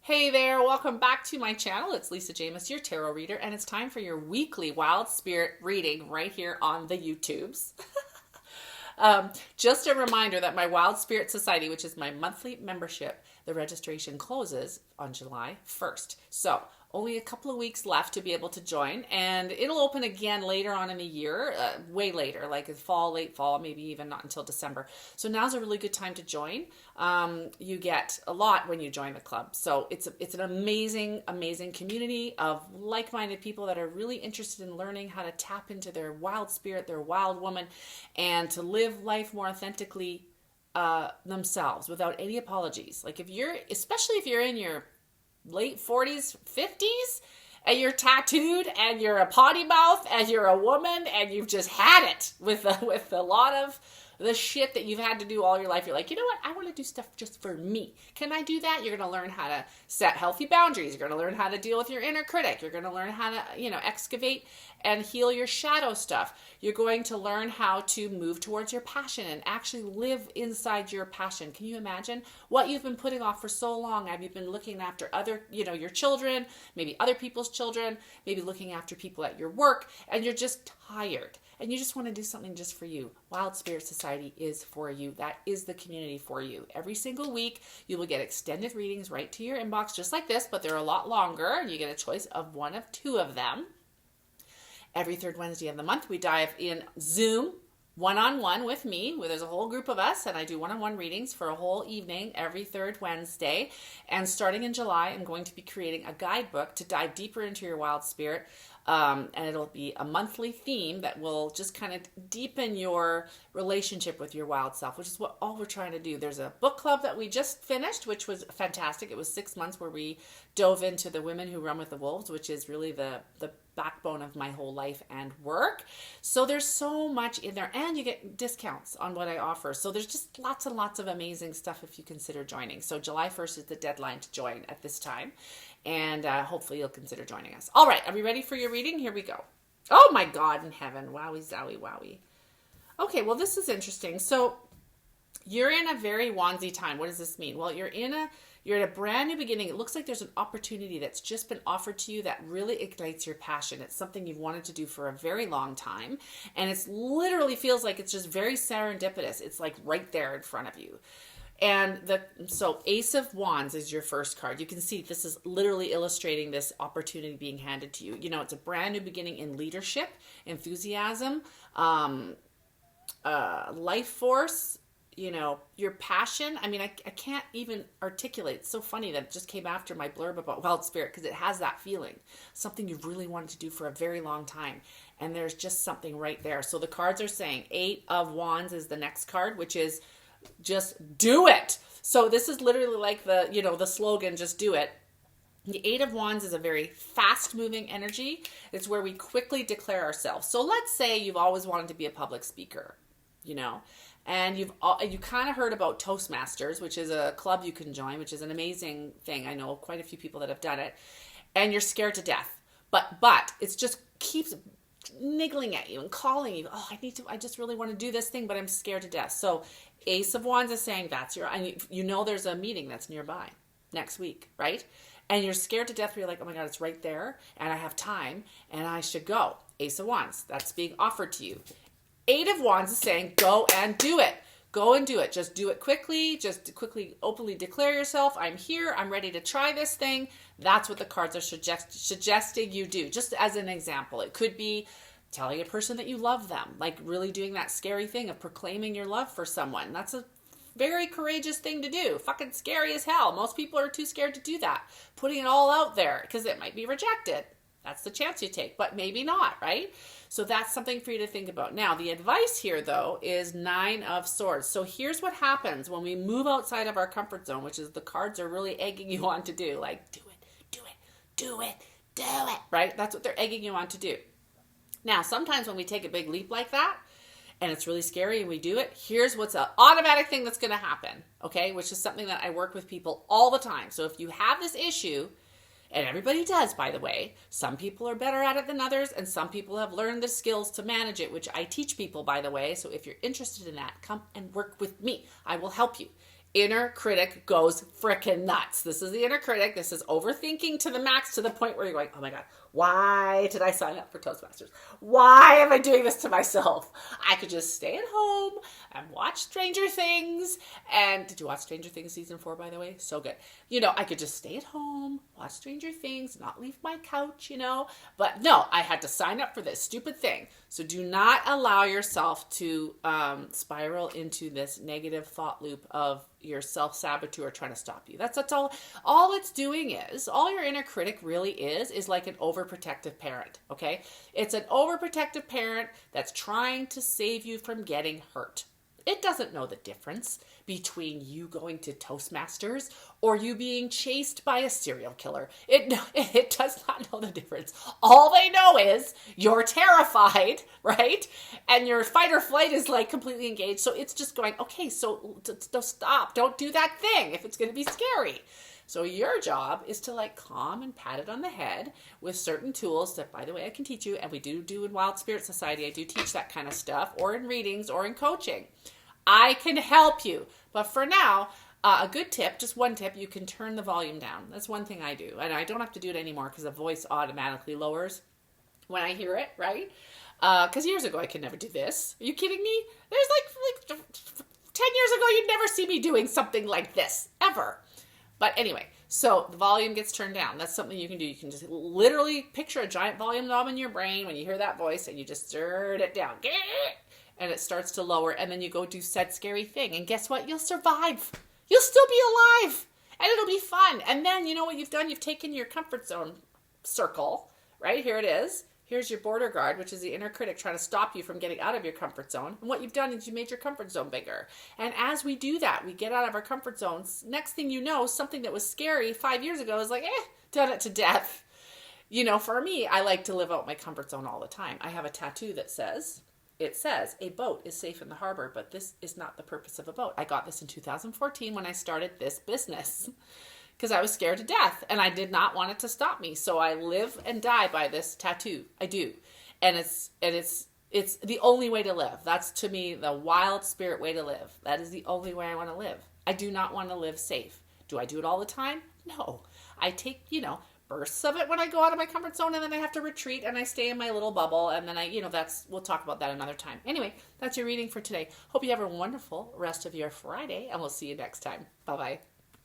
Hey there, welcome back to my channel. It's Lisa James, your tarot reader, and it's time for your weekly Wild Spirit reading right here on the YouTubes. Just a reminder that my Wild Spirit Society, which is my monthly membership, the registration closes on July 1st. So only a couple of weeks left to be able to join, and it'll open again later on in the year, way later, like fall, late fall, maybe even not until December. So now's a really good time to join. You get a lot when you join the club. So it's an amazing, amazing community of like-minded people that are really interested in learning how to tap into their wild spirit, their wild woman, and to live life more authentically themselves without any apologies. Like especially if you're in your late 40s, 50s, and you're tattooed and you're a potty mouth and you're a woman and you've just had it with a lot of the shit that you've had to do all your life. You're like, you know what? I want to do stuff just for me. Can I do that? You're going to learn how to set healthy boundaries. You're going to learn how to deal with your inner critic. You're going to learn how to, excavate and heal your shadow stuff. You're going to learn how to move towards your passion and actually live inside your passion. Can you imagine what you've been putting off for so long? Have you been looking after other, your children, maybe other people's children, maybe looking after people at your work, and you're just tired and you just want to do something just for you? Wild Spirit Society is for you. That is the community for you. Every single week, you will get extended readings right to your inbox, just like this, but they're a lot longer, and you get a choice of one of two of them. Every third Wednesday of the month, we dive in Zoom one-on-one with me, where there's a whole group of us, and I do one-on-one readings for a whole evening every third Wednesday. And starting in July, I'm going to be creating a guidebook to dive deeper into your wild spirit. And it'll be a monthly theme that will just kind of deepen your relationship with your wild self, which is what all we're trying to do. There's a book club that we just finished, which was fantastic. It was 6 months where we dove into The Women Who Run with the Wolves, which is really the backbone of my whole life and work. So there's so much in there, and you get discounts on what I offer. So there's just lots and lots of amazing stuff if you consider joining. So July 1st is the deadline to join at this time. And hopefully you'll consider joining us. All right, are we ready for your reading? Here we go. Oh my God in heaven. Wowie, zowie, wowie. Okay, well, this is interesting. So you're in a very wandsy time. What does this mean? Well, you're at a brand new beginning. It looks like there's an opportunity that's just been offered to you that really ignites your passion. It's something you've wanted to do for a very long time. And it's literally feels like it's just very serendipitous. It's like right there in front of you. And so Ace of Wands is your first card. You can see this is literally illustrating this opportunity being handed to you. It's a brand new beginning in leadership, enthusiasm, life force, your passion. I mean, I can't even articulate. It's so funny that it just came after my blurb about Wild Spirit, because it has that feeling, something you've really wanted to do for a very long time. And there's just something right there. So the cards are saying 8 of Wands is the next card, which is just do it. So this is literally like the slogan, just do it. The 8 of Wands is a very fast moving energy. It's where we quickly declare ourselves. So let's say you've always wanted to be a public speaker, and you kind of heard about Toastmasters, which is a club you can join, which is an amazing thing. I know quite a few people that have done it, and you're scared to death, but it's just keeps niggling at you and calling you. Oh, I just really want to do this thing, but I'm scared to death. So Ace of Wands is saying there's a meeting that's nearby next week, right? And you're scared to death where you're like, oh my God, it's right there and I have time and I should go. Ace of Wands, that's being offered to you. 8 of Wands is saying go and do it. Go and do it. Just do it quickly. Just quickly, openly declare yourself. I'm here. I'm ready to try this thing. That's what the cards are suggesting you do. Just as an example, it could be telling a person that you love them, like really doing that scary thing of proclaiming your love for someone. That's a very courageous thing to do. Fucking scary as hell. Most people are too scared to do that. Putting it all out there because it might be rejected. That's the chance you take, but maybe not, right? So that's something for you to think about. Now, the advice here, though, is 9 of Swords. So here's what happens when we move outside of our comfort zone, which is the cards are really egging you on to do. Like, do it, do it, do it, do it, right? That's what they're egging you on to do. Now, sometimes when we take a big leap like that, and it's really scary and we do it, here's what's an automatic thing that's going to happen, okay? Which is something that I work with people all the time. So if you have this issue, and everybody does, by the way, some people are better at it than others, and some people have learned the skills to manage it, which I teach people, by the way. So if you're interested in that, come and work with me. I will help you. inner critic goes frickin' nuts. This is the inner critic. This is overthinking to the max, to the point where you're going, oh my God, why did I sign up for Toastmasters? Why am I doing this to myself? I could just stay at home and watch Stranger Things. And did you watch Stranger Things season 4, by the way? So good. I could just stay at home, watch Stranger Things, not leave my couch, But no, I had to sign up for this stupid thing. So do not allow yourself to spiral into this negative thought loop of your self-saboteur trying to stop you. That's all it's doing is, all your inner critic really is like an overprotective parent, okay? It's an overprotective parent that's trying to save you from getting hurt. It doesn't know the difference between you going to Toastmasters or you being chased by a serial killer. It does not know the difference. All they know is you're terrified, right? And your fight or flight is like completely engaged. So it's just going, okay, so stop. Don't do that thing if it's going to be scary. So your job is to like calm and pat it on the head with certain tools that, by the way, I can teach you. And we do in Wild Spirit Society. I do teach that kind of stuff, or in readings or in coaching. I can help you. But for now, a good tip, just one tip, you can turn the volume down. That's one thing I do. And I don't have to do it anymore because the voice automatically lowers when I hear it, right? Because years ago, I could never do this. Are you kidding me? There's like 10 years ago, you'd never see me doing something like this, ever. But anyway, so the volume gets turned down. That's something you can do. You can just literally picture a giant volume knob in your brain when you hear that voice, and you just turn it down. And it starts to lower, and then you go do said scary thing. And guess what? You'll survive. You'll still be alive. And it'll be fun. And then you know what you've done? You've taken your comfort zone circle, right? Here it is. Here's your border guard, which is the inner critic trying to stop you from getting out of your comfort zone. And what you've done is you made your comfort zone bigger. And as we do that, we get out of our comfort zones. Next thing you know, something that was scary 5 years ago is like, done it to death. For me, I like to live out my comfort zone all the time. I have a tattoo that says, a boat is safe in the harbor, but this is not the purpose of a boat. I got this in 2014 when I started this business because I was scared to death and I did not want it to stop me. So I live and die by this tattoo. I do. And it's the only way to live. That's, to me, the wild spirit way to live. That is the only way I want to live. I do not want to live safe. Do I do it all the time? No. I take, bursts of it when I go out of my comfort zone, and then I have to retreat and I stay in my little bubble, and then we'll talk about that another time. Anyway, that's your reading for today. Hope you have a wonderful rest of your Friday, and we'll see you next time. Bye-bye.